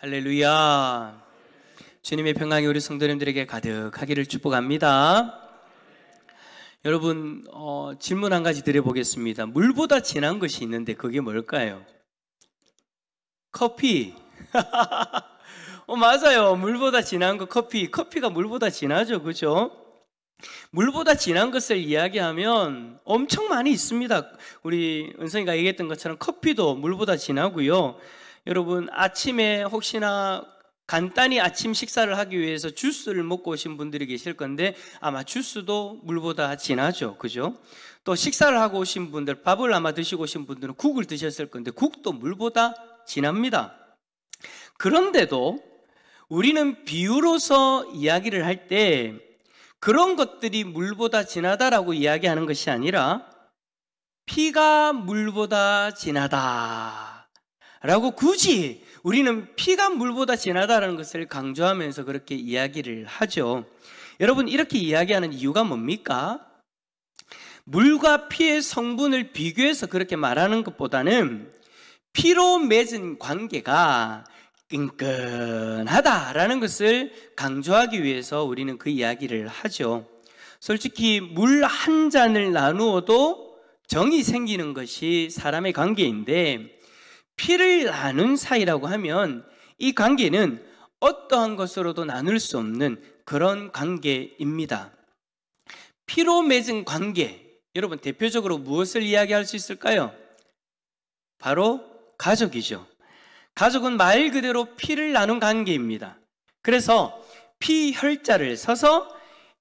할렐루야. 주님의 평강이 우리 성도님들에게 가득하기를 축복합니다. 여러분, 질문 한 가지 드려보겠습니다. 물보다 진한 것이 있는데 그게 뭘까요? 커피. 맞아요. 물보다 진한 거 커피. 커피가 물보다 진하죠. 그죠? 물보다 진한 것을 이야기하면 엄청 많이 있습니다. 우리 은성이가 얘기했던 것처럼 커피도 물보다 진하고요. 여러분, 아침에 혹시나 간단히 아침 식사를 하기 위해서 주스를 먹고 오신 분들이 계실 건데 아마 주스도 물보다 진하죠. 그죠? 또 식사를 하고 오신 분들, 밥을 아마 드시고 오신 분들은 국을 드셨을 건데 국도 물보다 진합니다. 그런데도 우리는 비유로서 이야기를 할 때 그런 것들이 물보다 진하다라고 이야기하는 것이 아니라 피가 물보다 진하다 라고 굳이 우리는 피가 물보다 진하다라는 것을 강조하면서 그렇게 이야기를 하죠. 여러분, 이렇게 이야기하는 이유가 뭡니까? 물과 피의 성분을 비교해서 그렇게 말하는 것보다는 피로 맺은 관계가 끈끈하다라는 것을 강조하기 위해서 우리는 그 이야기를 하죠. 솔직히 물 한 잔을 나누어도 정이 생기는 것이 사람의 관계인데 피를 나눈 사이라고 하면 이 관계는 어떠한 것으로도 나눌 수 없는 그런 관계입니다. 피로 맺은 관계, 여러분 대표적으로 무엇을 이야기할 수 있을까요? 바로 가족이죠. 가족은 말 그대로 피를 나눈 관계입니다. 그래서 피혈자를 써서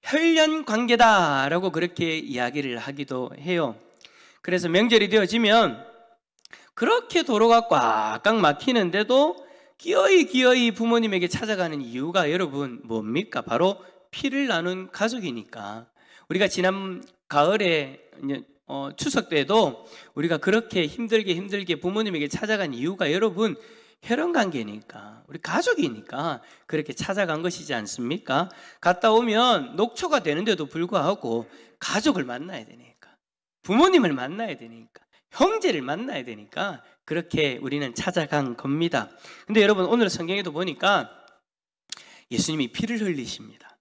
혈연 관계다라고 그렇게 이야기를 하기도 해요. 그래서 명절이 되어지면 그렇게 도로가 꽉꽉 막히는데도 기어이 부모님에게 찾아가는 이유가 여러분 뭡니까? 바로 피를 나눈 가족이니까. 우리가 지난 가을에 추석 때도 우리가 그렇게 힘들게 부모님에게 찾아간 이유가 여러분 혈연관계니까, 우리 가족이니까 그렇게 찾아간 것이지 않습니까? 갔다 오면 녹초가 되는데도 불구하고 가족을 만나야 되니까, 부모님을 만나야 되니까, 형제를 만나야 되니까 그렇게 우리는 찾아간 겁니다. 근데 여러분, 오늘 성경에도 보니까 예수님이 피를 흘리십니다.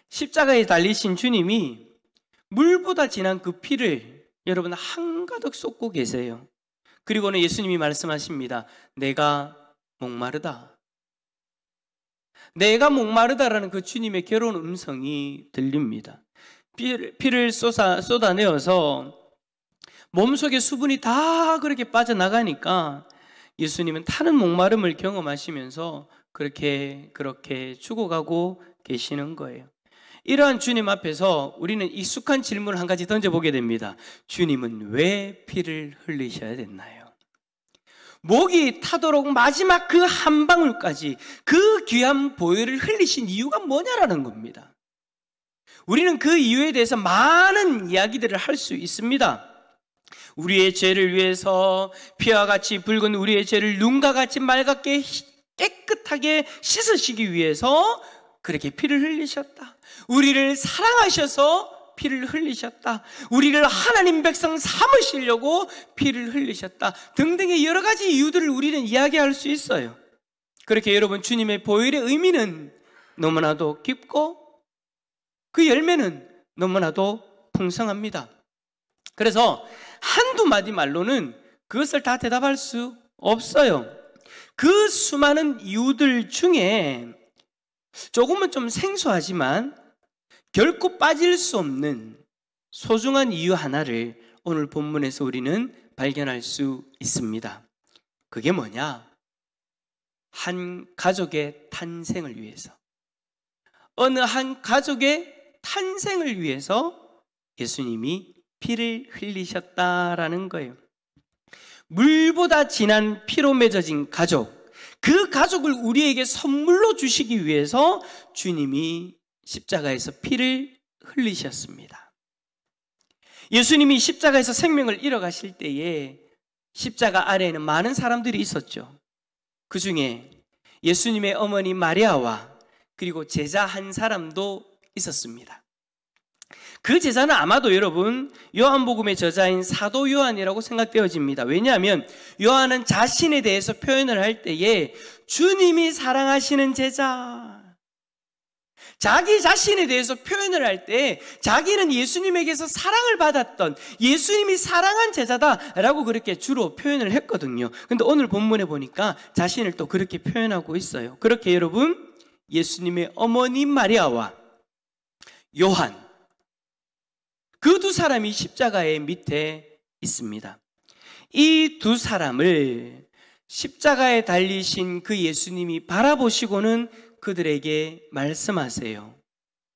십자가에 달리신 주님이 물보다 진한 그 피를 여러분 한가득 쏟고 계세요. 그리고는 예수님이 말씀하십니다. 내가 목마르다. 내가 목마르다라는 그 주님의 괴로운 음성이 들립니다. 피를 쏟아내어서 몸속에 수분이 다 그렇게 빠져나가니까 예수님은 타는 목마름을 경험하시면서 그렇게 죽어가고 계시는 거예요. 이러한 주님 앞에서 우리는 익숙한 질문을 한 가지 던져보게 됩니다. 주님은 왜 피를 흘리셔야 됐나요? 목이 타도록 마지막 그 한 방울까지 그 귀한 보혈을 흘리신 이유가 뭐냐라는 겁니다. 우리는 그 이유에 대해서 많은 이야기들을 할 수 있습니다. 우리의 죄를 위해서 피와 같이 붉은 우리의 죄를 눈과 같이 맑게 깨끗하게 씻으시기 위해서 그렇게 피를 흘리셨다. 우리를 사랑하셔서 피를 흘리셨다. 우리를 하나님 백성 삼으시려고 피를 흘리셨다. 등등의 여러 가지 이유들을 우리는 이야기할 수 있어요. 그렇게 여러분, 주님의 보혈의 의미는 너무나도 깊고 그 열매는 너무나도 풍성합니다. 그래서 한두 마디 말로는 그것을 다 대답할 수 없어요. 그 수많은 이유들 중에 조금은 좀 생소하지만 결코 빠질 수 없는 소중한 이유 하나를 오늘 본문에서 우리는 발견할 수 있습니다. 그게 뭐냐? 한 가족의 탄생을 위해서, 어느 한 가족의 탄생을 위해서 예수님이 피를 흘리셨다라는 거예요. 물보다 진한 피로 맺어진 가족, 그 가족을 우리에게 선물로 주시기 위해서 주님이 십자가에서 피를 흘리셨습니다. 예수님이 십자가에서 생명을 잃어가실 때에 십자가 아래에는 많은 사람들이 있었죠. 그 중에 예수님의 어머니 마리아와 그리고 제자 한 사람도 있었습니다. 그 제자는 아마도 여러분 요한복음의 저자인 사도 요한이라고 생각되어집니다. 왜냐하면 요한은 자신에 대해서 표현을 할 때에 주님이 사랑하시는 제자, 자기 자신에 대해서 표현을 할 때 자기는 예수님에게서 사랑을 받았던, 예수님이 사랑한 제자다라고 그렇게 주로 표현을 했거든요. 근데 오늘 본문에 보니까 자신을 또 그렇게 표현하고 있어요. 그렇게 여러분 예수님의 어머니 마리아와 요한, 그 두 사람이 십자가의 밑에 있습니다. 이 두 사람을 십자가에 달리신 그 예수님이 바라보시고는 그들에게 말씀하세요.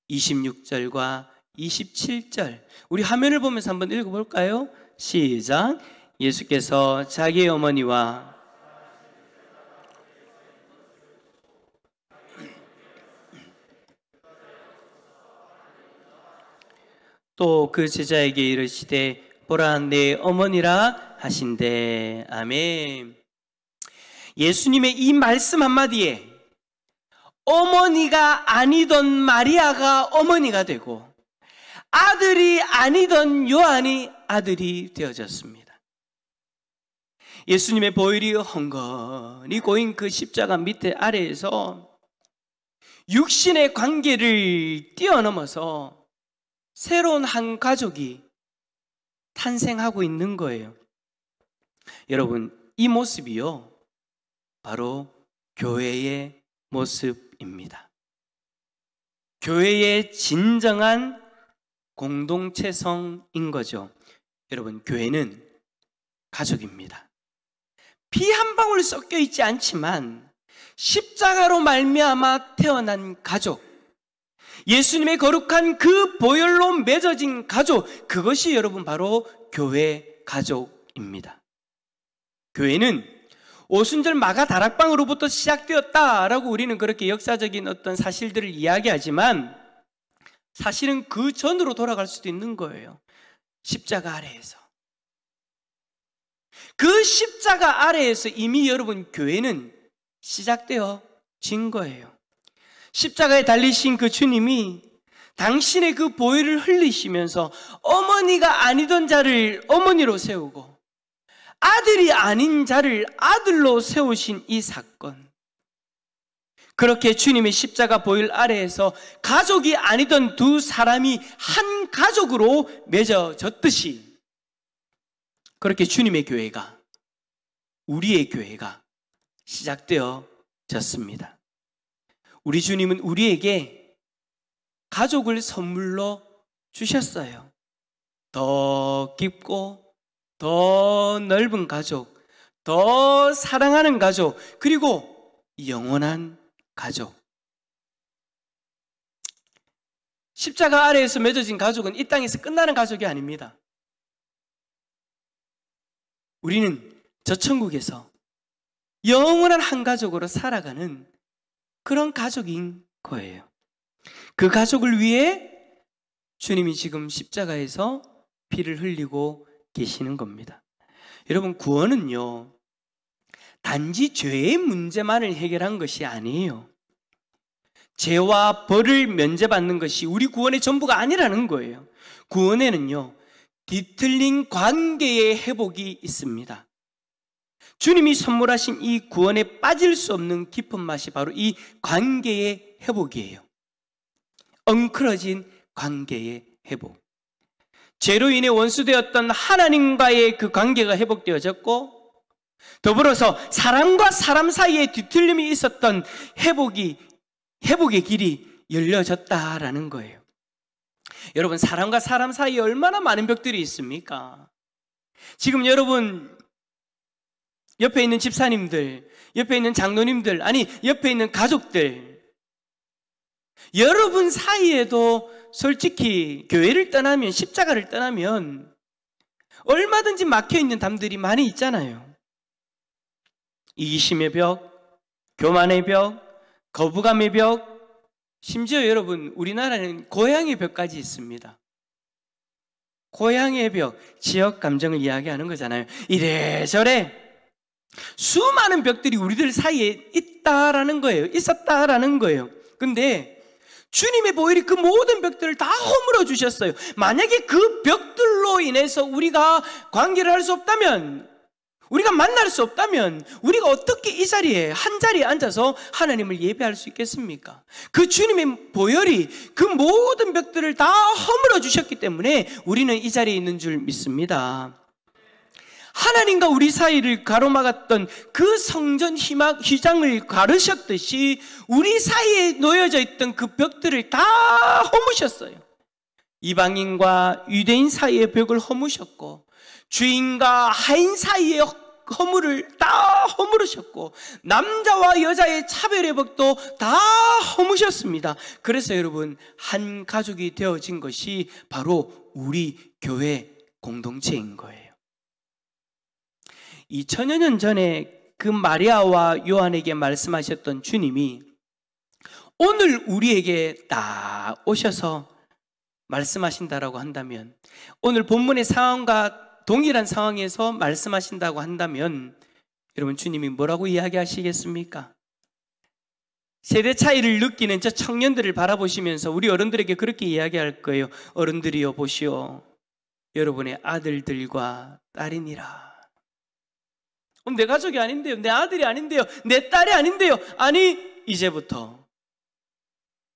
26절과 27절 우리 화면을 보면서 한번 읽어볼까요? 시작. 예수께서 자기의 어머니와 또 그 제자에게 이르시되 보라 내 어머니라 하신대. 아멘. 예수님의 이 말씀 한마디에 어머니가 아니던 마리아가 어머니가 되고 아들이 아니던 요한이 아들이 되어졌습니다. 예수님의 보혈이 헝건히 고인 그 십자가 밑에 아래에서 육신의 관계를 뛰어넘어서 새로운 한 가족이 탄생하고 있는 거예요. 여러분, 이 모습이요, 바로 교회의 모습입니다. 교회의 진정한 공동체성인 거죠. 여러분, 교회는 가족입니다. 피 한 방울 섞여 있지 않지만 십자가로 말미암아 태어난 가족, 예수님의 거룩한 그 보혈로 맺어진 가족, 그것이 여러분 바로 교회 가족입니다. 교회는 오순절 마가 다락방으로부터 시작되었다라고 우리는 그렇게 역사적인 어떤 사실들을 이야기하지만 사실은 그 전으로 돌아갈 수도 있는 거예요. 십자가 아래에서. 그 십자가 아래에서 이미 여러분 교회는 시작되어진 거예요. 십자가에 달리신 그 주님이 당신의 그 보혈을 흘리시면서 어머니가 아니던 자를 어머니로 세우고 아들이 아닌 자를 아들로 세우신 이 사건, 그렇게 주님의 십자가 보혈 아래에서 가족이 아니던 두 사람이 한 가족으로 맺어졌듯이 그렇게 주님의 교회가, 우리의 교회가 시작되어졌습니다. 우리 주님은 우리에게 가족을 선물로 주셨어요. 더 깊고 더 넓은 가족, 더 사랑하는 가족, 그리고 영원한 가족. 십자가 아래에서 맺어진 가족은 이 땅에서 끝나는 가족이 아닙니다. 우리는 저 천국에서 영원한 한 가족으로 살아가는 그런 가족인 거예요. 그 가족을 위해 주님이 지금 십자가에서 피를 흘리고 계시는 겁니다. 여러분, 구원은요, 단지 죄의 문제만을 해결한 것이 아니에요. 죄와 벌을 면제받는 것이 우리 구원의 전부가 아니라는 거예요. 구원에는요, 뒤틀린 관계의 회복이 있습니다. 주님이 선물하신 이 구원에 빠질 수 없는 깊은 맛이 바로 이 관계의 회복이에요. 엉클어진 관계의 회복. 죄로 인해 원수되었던 하나님과의 그 관계가 회복되어졌고, 더불어서 사람과 사람 사이에 뒤틀림이 있었던 회복의 길이 열려졌다라는 거예요. 여러분, 사람과 사람 사이에 얼마나 많은 벽들이 있습니까? 지금 여러분 옆에 있는 집사님들, 옆에 있는 장로님들, 아니 옆에 있는 가족들, 여러분 사이에도 솔직히 교회를 떠나면, 십자가를 떠나면 얼마든지 막혀있는 담들이 많이 있잖아요. 이기심의 벽, 교만의 벽, 거부감의 벽, 심지어 여러분 우리나라는 고향의 벽까지 있습니다. 고향의 벽, 지역 감정을 이야기하는 거잖아요. 이래저래 수많은 벽들이 우리들 사이에 있다라는 거예요. 있었다라는 거예요. 근데 주님의 보혈이 그 모든 벽들을 다 허물어 주셨어요. 만약에 그 벽들로 인해서 우리가 관계를 할 수 없다면, 우리가 만날 수 없다면 우리가 어떻게 이 자리에 한 자리에 앉아서 하나님을 예배할 수 있겠습니까? 그 주님의 보혈이 그 모든 벽들을 다 허물어 주셨기 때문에 우리는 이 자리에 있는 줄 믿습니다. 하나님과 우리 사이를 가로막았던 그 성전 휘장을 가르셨듯이 우리 사이에 놓여져 있던 그 벽들을 다 허무셨어요. 이방인과 유대인 사이의 벽을 허무셨고, 주인과 하인 사이의 허물을 다 허물으셨고, 남자와 여자의 차별의 벽도 다 허무셨습니다. 그래서 여러분, 한 가족이 되어진 것이 바로 우리 교회 공동체인 거예요. 2000여 년 전에 그 마리아와 요한에게 말씀하셨던 주님이 오늘 우리에게 딱 오셔서 말씀하신다라고 한다면, 오늘 본문의 상황과 동일한 상황에서 말씀하신다고 한다면 여러분, 주님이 뭐라고 이야기하시겠습니까? 세대 차이를 느끼는 저 청년들을 바라보시면서 우리 어른들에게 그렇게 이야기할 거예요. 어른들이여 보시오, 여러분의 아들들과 딸이니라. 내 가족이 아닌데요, 내 아들이 아닌데요, 내 딸이 아닌데요. 아니, 이제부터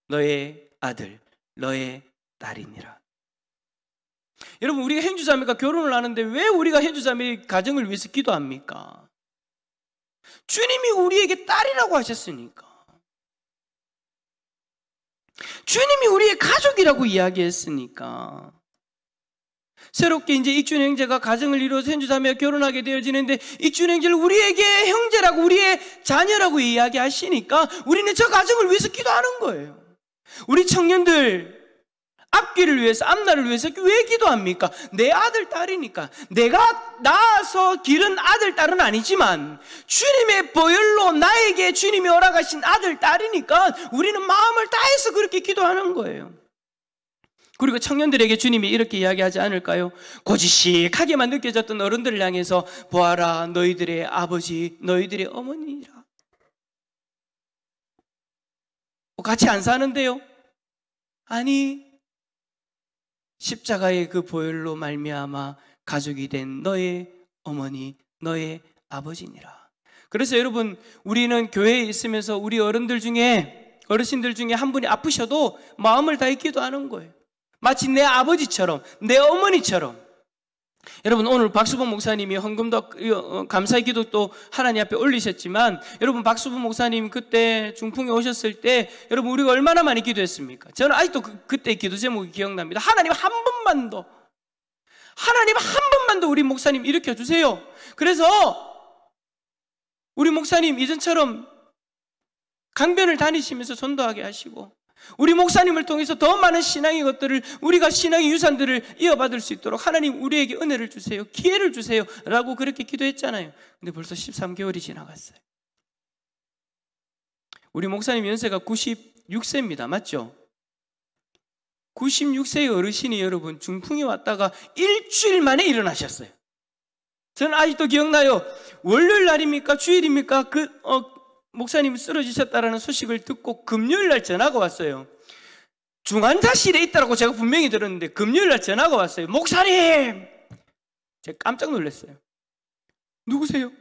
너의 아들, 너의 딸이니라. 여러분, 우리가 형제자매가 결혼을 하는데 왜 우리가 형제자매의 가정을 위해서 기도합니까? 주님이 우리에게 딸이라고 하셨으니까. 주님이 우리의 가족이라고 이야기했으니까. 새롭게 이제 익준 형제가 가정을 이루어서 형제자매가 결혼하게 되어지는데, 익준 형제를 우리에게 형제라고, 우리의 자녀라고 이야기하시니까 우리는 저 가정을 위해서 기도하는 거예요. 우리 청년들 앞길을 위해서, 앞날을 위해서 왜 기도합니까? 내 아들, 딸이니까. 내가 낳아서 기른 아들, 딸은 아니지만 주님의 보혈로 나에게 주님이 허락하신 아들, 딸이니까 우리는 마음을 다해서 그렇게 기도하는 거예요. 그리고 청년들에게 주님이 이렇게 이야기하지 않을까요? 고지식하게만 느껴졌던 어른들을 향해서 보아라, 너희들의 아버지, 너희들의 어머니라. 같이 안 사는데요? 아니, 십자가의 그 보혈로 말미암아 가족이 된 너의 어머니, 너의 아버지니라. 그래서 여러분, 우리는 교회에 있으면서 우리 어른들 중에, 어르신들 중에 한 분이 아프셔도 마음을 다해 기도하는 거예요. 마치 내 아버지처럼, 내 어머니처럼. 여러분, 오늘 박수범 목사님이 헌금도, 감사의 기도도 하나님 앞에 올리셨지만, 여러분, 박수범 목사님 그때 중풍에 오셨을 때 여러분, 우리가 얼마나 많이 기도했습니까? 저는 아직도 그때 기도 제목이 기억납니다. 하나님 한 번만 더, 하나님 한 번만 더 우리 목사님 일으켜주세요. 그래서 우리 목사님 이전처럼 강변을 다니시면서 전도하게 하시고, 우리 목사님을 통해서 더 많은 신앙의 것들을, 우리가 신앙의 유산들을 이어받을 수 있도록 하나님 우리에게 은혜를 주세요, 기회를 주세요 라고 그렇게 기도했잖아요. 근데 벌써 13개월이 지나갔어요. 우리 목사님 연세가 96세입니다. 맞죠? 96세의 어르신이 여러분 중풍이 왔다가 일주일 만에 일어나셨어요. 저는 아직도 기억나요. 월요일 날입니까? 주일입니까? 목사님이 쓰러지셨다라는 소식을 듣고 금요일 날 전화가 왔어요. 중환자실에 있다라고 제가 분명히 들었는데 금요일 날 전화가 왔어요. 목사님! 제가 깜짝 놀랐어요. 누구세요?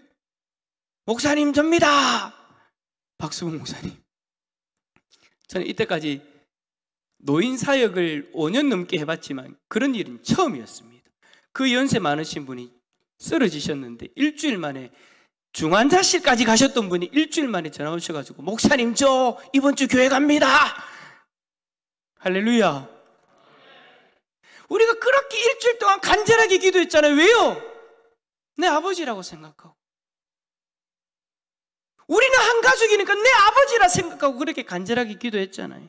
목사님 접니다. 박수봉 목사님. 저는 이때까지 노인 사역을 5년 넘게 해봤지만 그런 일은 처음이었습니다. 그 연세 많으신 분이 쓰러지셨는데 일주일 만에, 중환자실까지 가셨던 분이 일주일 만에 전화 오셔가지고 목사님 저 이번 주 교회 갑니다. 할렐루야. 우리가 그렇게 일주일 동안 간절하게 기도했잖아요. 왜요? 내 아버지라고 생각하고, 우리는 한 가족이니까 내 아버지라 생각하고 그렇게 간절하게 기도했잖아요.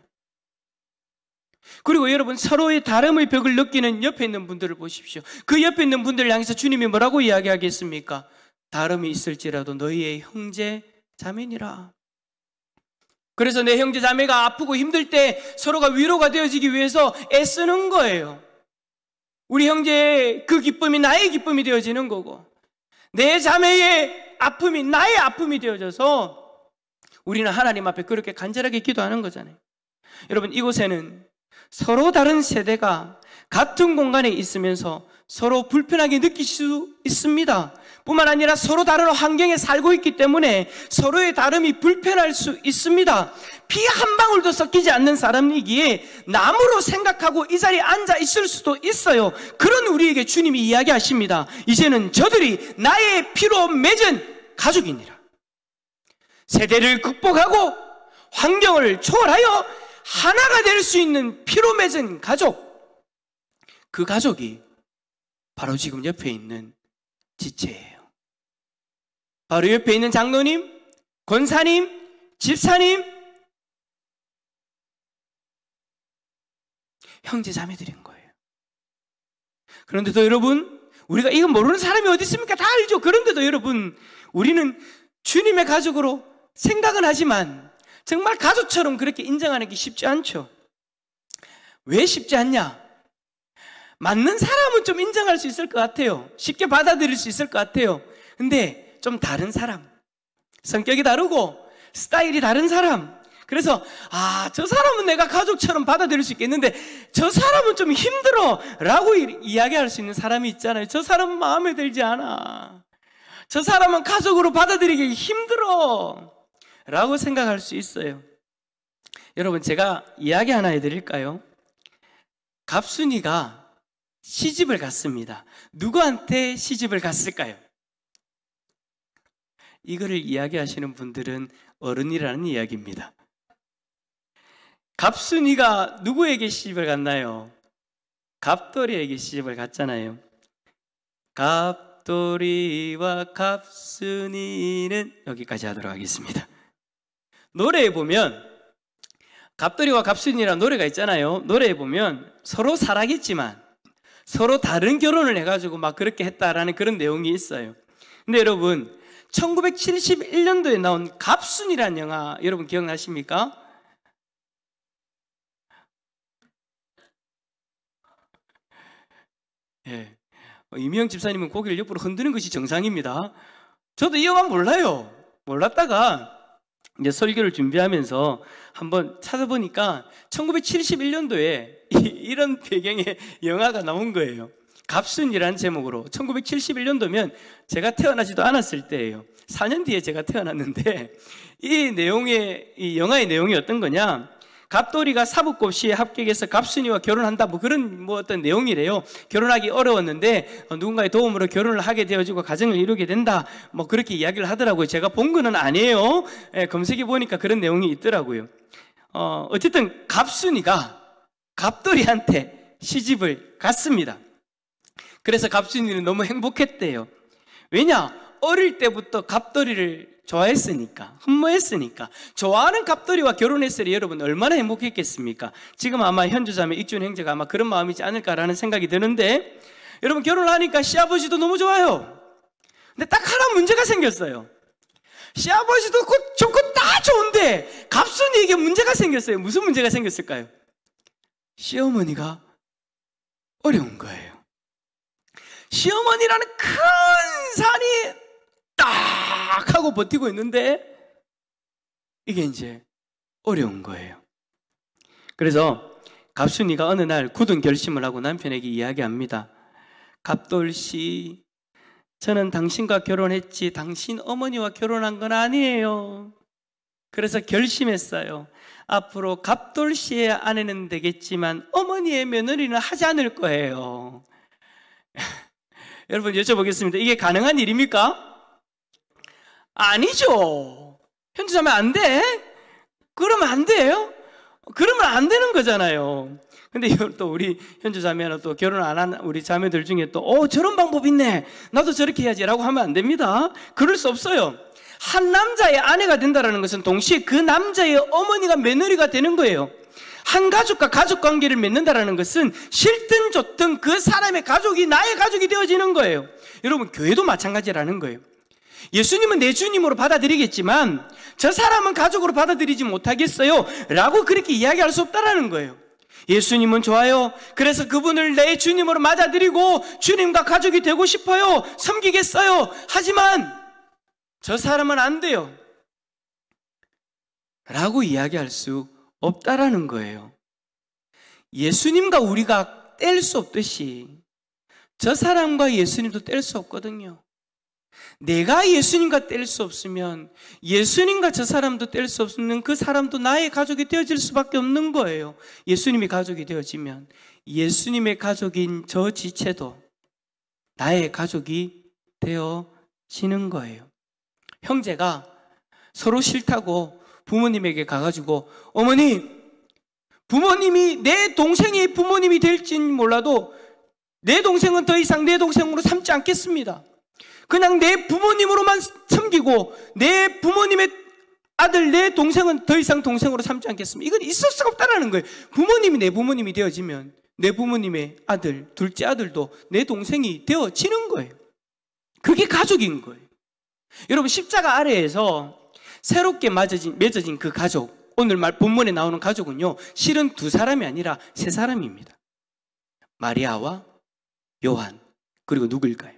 그리고 여러분, 서로의 다름의 벽을 느끼는 옆에 있는 분들을 보십시오. 그 옆에 있는 분들을 향해서 주님이 뭐라고 이야기하겠습니까? 다름이 있을지라도 너희의 형제 자매니라. 그래서 내 형제 자매가 아프고 힘들 때 서로가 위로가 되어지기 위해서 애쓰는 거예요. 우리 형제의 그 기쁨이 나의 기쁨이 되어지는 거고, 내 자매의 아픔이 나의 아픔이 되어져서 우리는 하나님 앞에 그렇게 간절하게 기도하는 거잖아요. 여러분, 이곳에는 서로 다른 세대가 같은 공간에 있으면서 서로 불편하게 느낄 수 있습니다. 뿐만 아니라 서로 다른 환경에 살고 있기 때문에 서로의 다름이 불편할 수 있습니다. 피 한 방울도 섞이지 않는 사람이기에 남으로 생각하고 이 자리에 앉아 있을 수도 있어요. 그런 우리에게 주님이 이야기하십니다. 이제는 저들이 나의 피로 맺은 가족이니라. 세대를 극복하고 환경을 초월하여 하나가 될 수 있는 피로 맺은 가족, 그 가족이 바로 지금 옆에 있는 지체예요. 바로 옆에 있는 장로님, 권사님, 집사님, 형제 자매들인 거예요. 그런데도 여러분, 우리가 이거 모르는 사람이 어디 있습니까? 다 알죠. 그런데도 여러분, 우리는 주님의 가족으로 생각은 하지만 정말 가족처럼 그렇게 인정하는 게 쉽지 않죠. 왜 쉽지 않냐? 맞는 사람은 좀 인정할 수 있을 것 같아요. 쉽게 받아들일 수 있을 것 같아요. 근데 좀 다른 사람, 성격이 다르고 스타일이 다른 사람, 그래서 저 사람은 내가 가족처럼 받아들일 수 있겠는데 저 사람은 좀 힘들어 라고 이야기할 수 있는 사람이 있잖아요. 저 사람은 마음에 들지 않아, 저 사람은 가족으로 받아들이기 힘들어 라고 생각할 수 있어요. 여러분, 제가 이야기 하나 해드릴까요? 갑순이가 시집을 갔습니다. 누구한테 시집을 갔을까요? 이거를 이야기하시는 분들은 어른이라는 이야기입니다. 갑순이가 누구에게 시집을 갔나요? 갑돌이에게 시집을 갔잖아요. 갑돌이와 갑순이는 여기까지 하도록 하겠습니다. 노래에 보면 갑돌이와 갑순이라는 노래가 있잖아요. 노래에 보면 서로 사랑했지만 서로 다른 결혼을 해가지고 막 그렇게 했다라는 그런 내용이 있어요. 근데 여러분, 1971년도에 나온 갑순이라는 영화 여러분 기억나십니까? 예. 이미영 집사님은 고개를 옆으로 흔드는 것이 정상입니다. 저도 이 영화 몰라요. 몰랐다가 이제 설교를 준비하면서 한번 찾아보니까 1971년도에 이런 배경의 영화가 나온 거예요. 갑순이라는 제목으로. 1971년도면 제가 태어나지도 않았을 때예요. 4년 뒤에 제가 태어났는데 이 영화의 내용이 어떤 거냐? 갑돌이가 사법고시에 합격해서 갑순이와 결혼한다, 그런 어떤 내용이래요. 결혼하기 어려웠는데 누군가의 도움으로 결혼을 하게 되어지고 가정을 이루게 된다, 그렇게 이야기를 하더라고요. 제가 본 거는 아니에요. 검색해 보니까 그런 내용이 있더라고요. 어쨌든 갑순이가 갑돌이한테 시집을 갔습니다. 그래서 갑순이는 너무 행복했대요. 왜냐? 어릴 때부터 갑돌이를 좋아했으니까, 흠모했으니까. 좋아하는 갑돌이와 결혼했으니 여러분 얼마나 행복했겠습니까? 지금 아마 현주자매 익준 형제가 아마 그런 마음이지 않을까라는 생각이 드는데, 여러분 결혼을 하니까 시아버지도 너무 좋아요. 근데 딱 하나 문제가 생겼어요. 시아버지도 좋고 다 좋은데 갑순이에게 문제가 생겼어요. 무슨 문제가 생겼을까요? 시어머니가 어려운 거예요. 시어머니라는 큰 산이 딱 하고 버티고 있는데 이게 이제 어려운 거예요. 그래서 갑순이가 어느 날 굳은 결심을 하고 남편에게 이야기합니다. 갑돌씨, 저는 당신과 결혼했지 당신 어머니와 결혼한 건 아니에요. 그래서 결심했어요. 앞으로 갑돌씨의 아내는 되겠지만 어머니의 며느리는 하지 않을 거예요. 여러분 여쭤보겠습니다. 이게 가능한 일입니까? 아니죠. 현주자매 안 돼? 그러면 안 돼요? 그러면 안 되는 거잖아요. 근데 또 우리 현주자매는 또 결혼 안 한 우리 자매들 중에 또 저런 방법 있네, 나도 저렇게 해야지 라고 하면 안 됩니다. 그럴 수 없어요. 한 남자의 아내가 된다는 것은 동시에 그 남자의 어머니가 며느리가 되는 거예요. 한 가족과 가족 관계를 맺는다는 것은 싫든 좋든 그 사람의 가족이 나의 가족이 되어지는 거예요. 여러분 교회도 마찬가지라는 거예요. 예수님은 내 주님으로 받아들이겠지만 저 사람은 가족으로 받아들이지 못하겠어요 라고 그렇게 이야기할 수 없다는 거예요. 예수님은 좋아요. 그래서 그분을 내 주님으로 맞아들이고 주님과 가족이 되고 싶어요. 섬기겠어요. 하지만 저 사람은 안 돼요 라고 이야기할 수 없다라는 거예요. 예수님과 우리가 뗄 수 없듯이 저 사람과 예수님도 뗄 수 없거든요. 내가 예수님과 뗄 수 없으면 예수님과 저 사람도 뗄 수 없는 그 사람도 나의 가족이 되어질 수밖에 없는 거예요. 예수님이 가족이 되어지면 예수님의 가족인 저 지체도 나의 가족이 되어지는 거예요. 형제가 서로 싫다고 부모님에게 가가지고 어머니, 부모님이 내 동생이 부모님이 될지는 몰라도 내 동생은 더 이상 내 동생으로 삼지 않겠습니다. 그냥 내 부모님으로만 섬기고 내 부모님의 아들, 내 동생은 더 이상 동생으로 삼지 않겠습니다. 이건 있을 수가 없다는 거예요. 부모님이 내 부모님이 되어지면 내 부모님의 아들, 둘째 아들도 내 동생이 되어지는 거예요. 그게 가족인 거예요. 여러분, 십자가 아래에서 새롭게 맺어진 그 가족, 오늘 본문에 나오는 가족은요, 실은 두 사람이 아니라 세 사람입니다. 마리아와 요한, 그리고 누구일까요?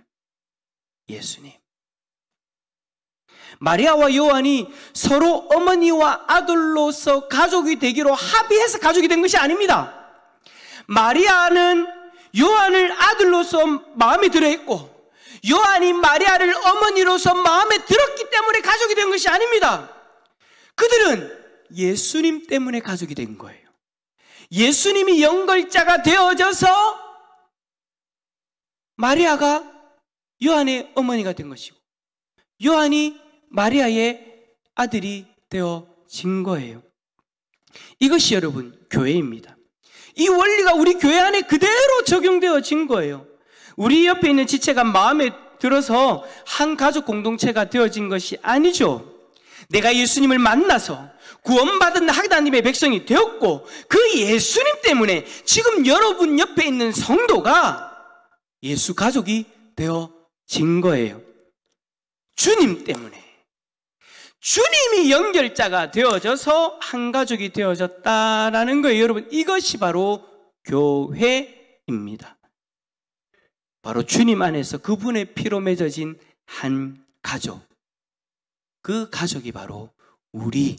예수님. 마리아와 요한이 서로 어머니와 아들로서 가족이 되기로 합의해서 가족이 된 것이 아닙니다. 마리아는 요한을 아들로서 마음에 들어 했고, 요한이 마리아를 어머니로서 마음에 들었기 때문에 가족이 된 것이 아닙니다. 그들은 예수님 때문에 가족이 된 거예요. 예수님이 연결자가 되어져서 마리아가 요한의 어머니가 된 것이고, 요한이 마리아의 아들이 되어진 거예요. 이것이 여러분 교회입니다. 이 원리가 우리 교회 안에 그대로 적용되어진 거예요. 우리 옆에 있는 지체가 마음에 들어서 한 가족 공동체가 되어진 것이 아니죠. 내가 예수님을 만나서 구원받은 하나님의 백성이 되었고, 그 예수님 때문에 지금 여러분 옆에 있는 성도가 예수 가족이 되어진 거예요. 주님 때문에. 주님이 연결자가 되어져서 한 가족이 되어졌다라는 거예요. 여러분, 이것이 바로 교회입니다. 바로 주님 안에서 그분의 피로 맺어진 한 가족. 그 가족이 바로 우리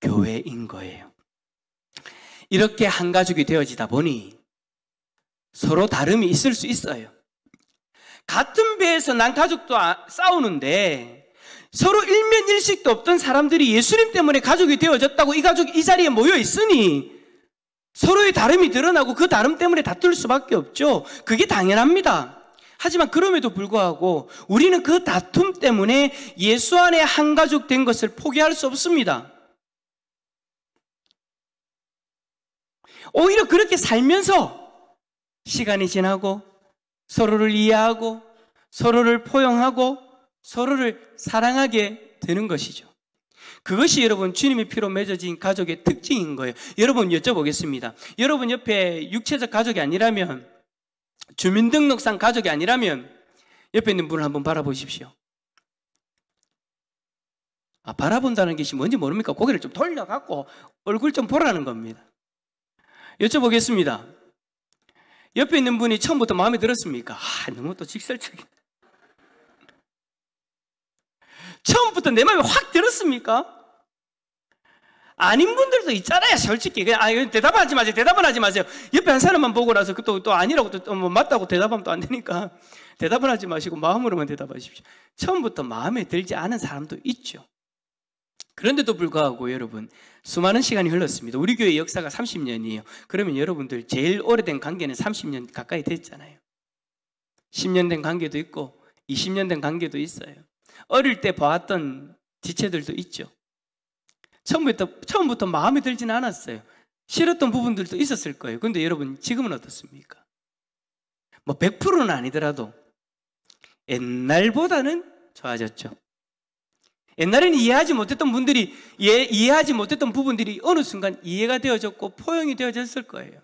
교회인 거예요. 이렇게 한 가족이 되어지다 보니 서로 다름이 있을 수 있어요. 같은 배에서 난 가족도 싸우는데 서로 일면일식도 없던 사람들이 예수님 때문에 가족이 되어졌다고 이 가족이 이 자리에 모여 있으니 서로의 다름이 드러나고 그 다름 때문에 다툴 수밖에 없죠. 그게 당연합니다. 하지만 그럼에도 불구하고 우리는 그 다툼 때문에 예수 안에 한 가족 된 것을 포기할 수 없습니다. 오히려 그렇게 살면서 시간이 지나고 서로를 이해하고 서로를 포용하고 서로를 사랑하게 되는 것이죠. 그것이 여러분 주님의 피로 맺어진 가족의 특징인 거예요. 여러분 여쭤보겠습니다. 여러분 옆에 육체적 가족이 아니라면, 주민등록상 가족이 아니라면 옆에 있는 분을 한번 바라보십시오. 바라본다는 것이 뭔지 모릅니까? 고개를 좀 돌려갖고 얼굴 좀 보라는 겁니다. 여쭤보겠습니다. 옆에 있는 분이 처음부터 마음에 들었습니까? 너무 또 직설적인. 처음부터 내 마음에 확 들었습니까? 아닌 분들도 있잖아요, 솔직히. 대답하지 마세요. 대답은 하지 마세요. 옆에 한 사람만 보고 나서 또 아니라고 또 맞다고 대답하면 또 안 되니까 대답은 하지 마시고 마음으로만 대답하십시오. 처음부터 마음에 들지 않은 사람도 있죠. 그런데도 불구하고 여러분, 수많은 시간이 흘렀습니다. 우리 교회 역사가 30년이에요. 그러면 여러분들 제일 오래된 관계는 30년 가까이 됐잖아요. 10년 된 관계도 있고 20년 된 관계도 있어요. 어릴 때 봐왔던 지체들도 있죠. 처음부터 마음에 들지는 않았어요. 싫었던 부분들도 있었을 거예요. 그런데 여러분 지금은 어떻습니까? 100%는 아니더라도 옛날보다는 좋아졌죠. 옛날에는 이해하지 못했던 분들이 이해하지 못했던 부분들이 어느 순간 이해가 되어졌고 포용이 되어졌을 거예요.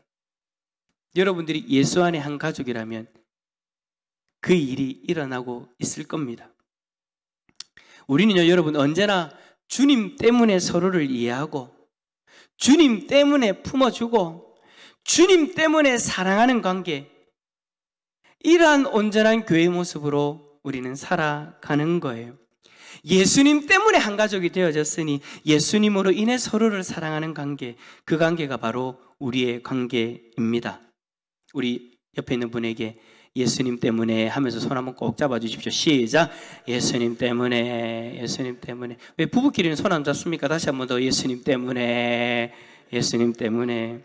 여러분들이 예수 안에 한 가족이라면 그 일이 일어나고 있을 겁니다. 우리는요, 여러분, 언제나 주님 때문에 서로를 이해하고 주님 때문에 품어주고 주님 때문에 사랑하는 관계, 이러한 온전한 교회의 모습으로 우리는 살아가는 거예요. 예수님 때문에 한 가족이 되어졌으니 예수님으로 인해 서로를 사랑하는 관계, 그 관계가 바로 우리의 관계입니다. 우리 옆에 있는 분에게 예수님 때문에 하면서 손 한번 꼭 잡아주십시오. 시작. 예수님 때문에, 예수님 때문에. 왜 부부끼리는 손 안 잡습니까? 다시 한번 더. 예수님 때문에, 예수님 때문에.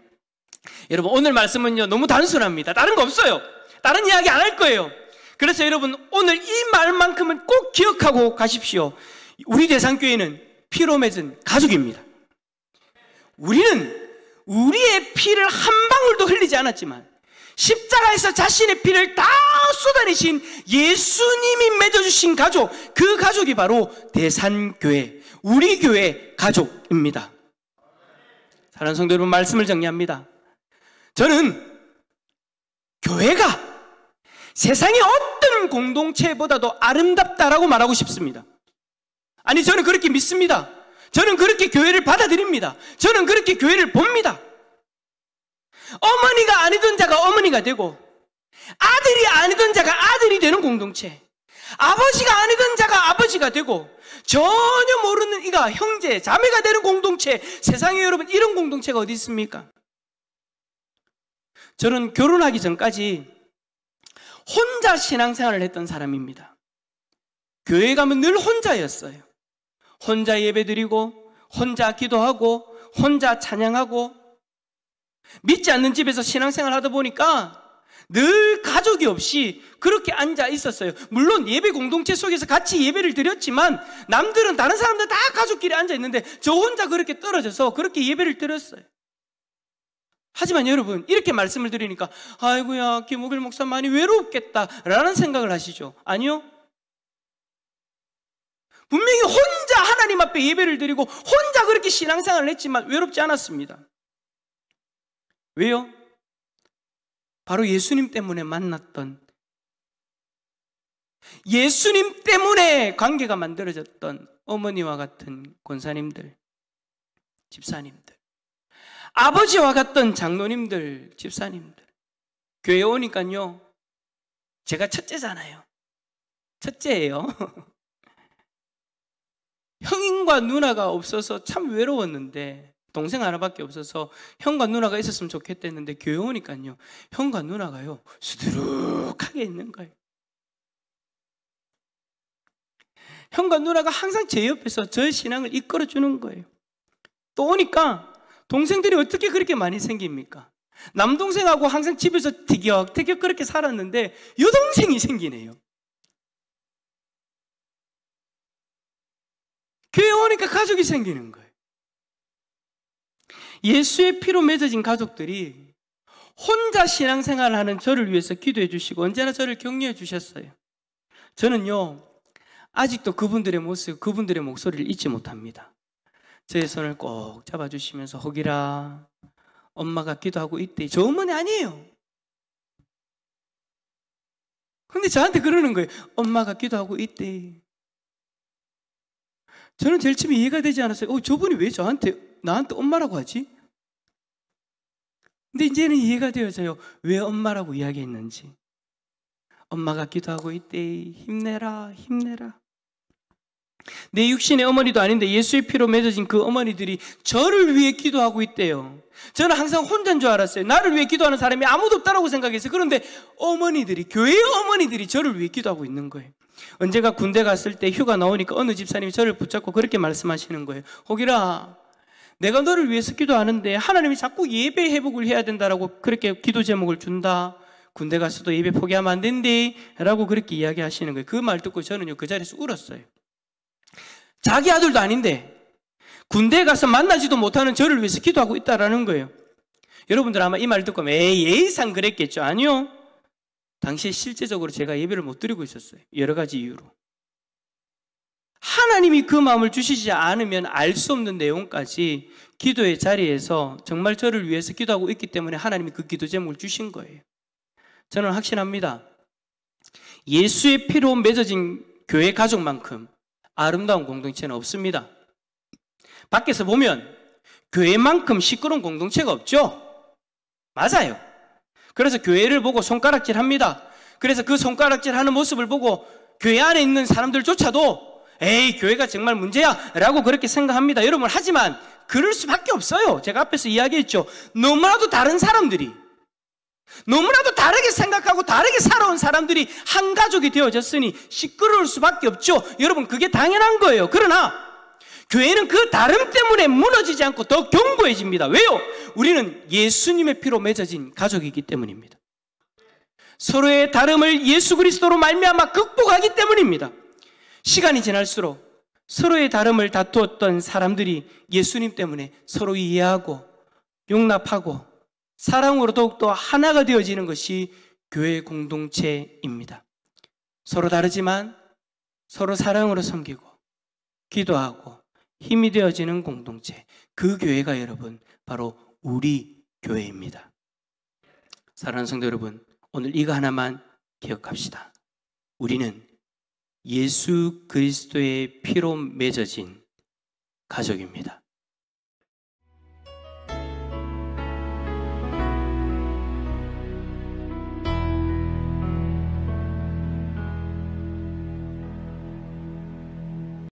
여러분, 오늘 말씀은요, 너무 단순합니다. 다른 거 없어요. 다른 이야기 안 할 거예요. 그래서 여러분, 오늘 이 말만큼은 꼭 기억하고 가십시오. 우리 대상교회는 피로 맺은 가족입니다. 우리는 우리의 피를 한 방울도 흘리지 않았지만 십자가에서 자신의 피를 다 쏟아내신 예수님이 맺어주신 가족, 그 가족이 바로 대산교회, 우리 교회 가족입니다. 사랑하는 성도 여러분, 말씀을 정리합니다. 저는 교회가 세상의 어떤 공동체보다도 아름답다라고 말하고 싶습니다. 아니, 저는 그렇게 믿습니다. 저는 그렇게 교회를 받아들입니다. 저는 그렇게 교회를 봅니다. 어머니가 아니던 자가 어머니가 되고, 아들이 아니던 자가 아들이 되는 공동체, 아버지가 아니던 자가 아버지가 되고, 전혀 모르는 이가 형제, 자매가 되는 공동체, 세상에 여러분 이런 공동체가 어디 있습니까? 저는 결혼하기 전까지 혼자 신앙생활을 했던 사람입니다. 교회 가면 늘 혼자였어요. 혼자 예배드리고, 혼자 기도하고, 혼자 찬양하고, 믿지 않는 집에서 신앙생활 하다 보니까 늘 가족이 없이 그렇게 앉아 있었어요. 물론 예배 공동체 속에서 같이 예배를 드렸지만 남들은, 다른 사람들 다 가족끼리 앉아 있는데 저 혼자 그렇게 떨어져서 그렇게 예배를 드렸어요. 하지만 여러분, 이렇게 말씀을 드리니까 아이고야, 김옥일 목사 많이 외롭겠다라는 생각을 하시죠? 아니요. 분명히 혼자 하나님 앞에 예배를 드리고 혼자 그렇게 신앙생활을 했지만 외롭지 않았습니다. 왜요? 바로 예수님 때문에 만났던, 예수님 때문에 관계가 만들어졌던 어머니와 같은 권사님들, 집사님들, 아버지와 같던 장로님들, 집사님들. 교회에 오니까요, 제가 첫째잖아요. 첫째예요. 형과 누나가 없어서 참 외로웠는데, 동생 하나밖에 없어서 형과 누나가 있었으면 좋겠다는데 교회 오니까요, 형과 누나가요 수두룩하게 있는 거예요. 형과 누나가 항상 제 옆에서 저의 신앙을 이끌어주는 거예요. 또 오니까 동생들이 어떻게 그렇게 많이 생깁니까? 남동생하고 항상 집에서 티격태격 그렇게 살았는데 여동생이 생기네요. 교회 오니까 가족이 생기는 거예요. 예수의 피로 맺어진 가족들이 혼자 신앙생활을 하는 저를 위해서 기도해 주시고 언제나 저를 격려해 주셨어요. 저는요, 아직도 그분들의 모습, 그분들의 목소리를 잊지 못합니다. 제 손을 꼭 잡아주시면서 혹이라 엄마가 기도하고 있대. 저 어머니 아니에요. 근데 저한테 그러는 거예요. 엄마가 기도하고 있대. 저는 제일 처음에 이해가 되지 않았어요. 저분이 왜 나한테 엄마라고 하지? 근데 이제는 이해가 되어져요. 왜 엄마라고 이야기했는지. 엄마가 기도하고 있대. 힘내라, 힘내라. 내 육신의 어머니도 아닌데 예수의 피로 맺어진 그 어머니들이 저를 위해 기도하고 있대요. 저는 항상 혼자인 줄 알았어요. 나를 위해 기도하는 사람이 아무도 없다라고 생각했어요. 그런데 어머니들이, 교회의 어머니들이 저를 위해 기도하고 있는 거예요. 언제가 군대 갔을 때 휴가 나오니까 어느 집사님이 저를 붙잡고 그렇게 말씀하시는 거예요. 혹이라, 내가 너를 위해서 기도하는데 하나님이 자꾸 예배 회복을 해야 된다라고 그렇게 기도 제목을 준다. 군대 가서도 예배 포기하면 안 된대 라고 그렇게 이야기하시는 거예요. 그 말 듣고 저는요, 그 자리에서 울었어요. 자기 아들도 아닌데 군대에 가서 만나지도 못하는 저를 위해서 기도하고 있다라는 거예요. 여러분들 아마 이 말 듣고 예의상 그랬겠죠? 아니요. 당시에 실제적으로 제가 예배를 못 드리고 있었어요. 여러 가지 이유로. 하나님이 그 마음을 주시지 않으면 알 수 없는 내용까지 기도의 자리에서 정말 저를 위해서 기도하고 있기 때문에 하나님이 그 기도 제목을 주신 거예요. 저는 확신합니다. 예수의 피로 맺어진 교회 가족만큼 아름다운 공동체는 없습니다. 밖에서 보면 교회만큼 시끄러운 공동체가 없죠? 맞아요. 그래서 교회를 보고 손가락질 합니다. 그래서 그 손가락질 하는 모습을 보고 교회 안에 있는 사람들조차도 에이, 교회가 정말 문제야 라고 그렇게 생각합니다. 여러분, 하지만 그럴 수밖에 없어요. 제가 앞에서 이야기했죠. 너무나도 다른 사람들이, 너무나도 다르게 생각하고 다르게 살아온 사람들이 한 가족이 되어졌으니 시끄러울 수밖에 없죠. 여러분, 그게 당연한 거예요. 그러나 교회는 그 다름 때문에 무너지지 않고 더 견고해집니다. 왜요? 우리는 예수님의 피로 맺어진 가족이기 때문입니다. 서로의 다름을 예수 그리스도로 말미암아 극복하기 때문입니다. 시간이 지날수록 서로의 다름을 다투었던 사람들이 예수님 때문에 서로 이해하고 용납하고 사랑으로 더욱더 하나가 되어지는 것이 교회 공동체입니다. 서로 다르지만 서로 사랑으로 섬기고 기도하고 힘이 되어지는 공동체, 그 교회가 여러분 바로 우리 교회입니다. 사랑하는 성도 여러분, 오늘 이거 하나만 기억합시다. 우리는 예수 그리스도의 피로 맺어진 가족입니다.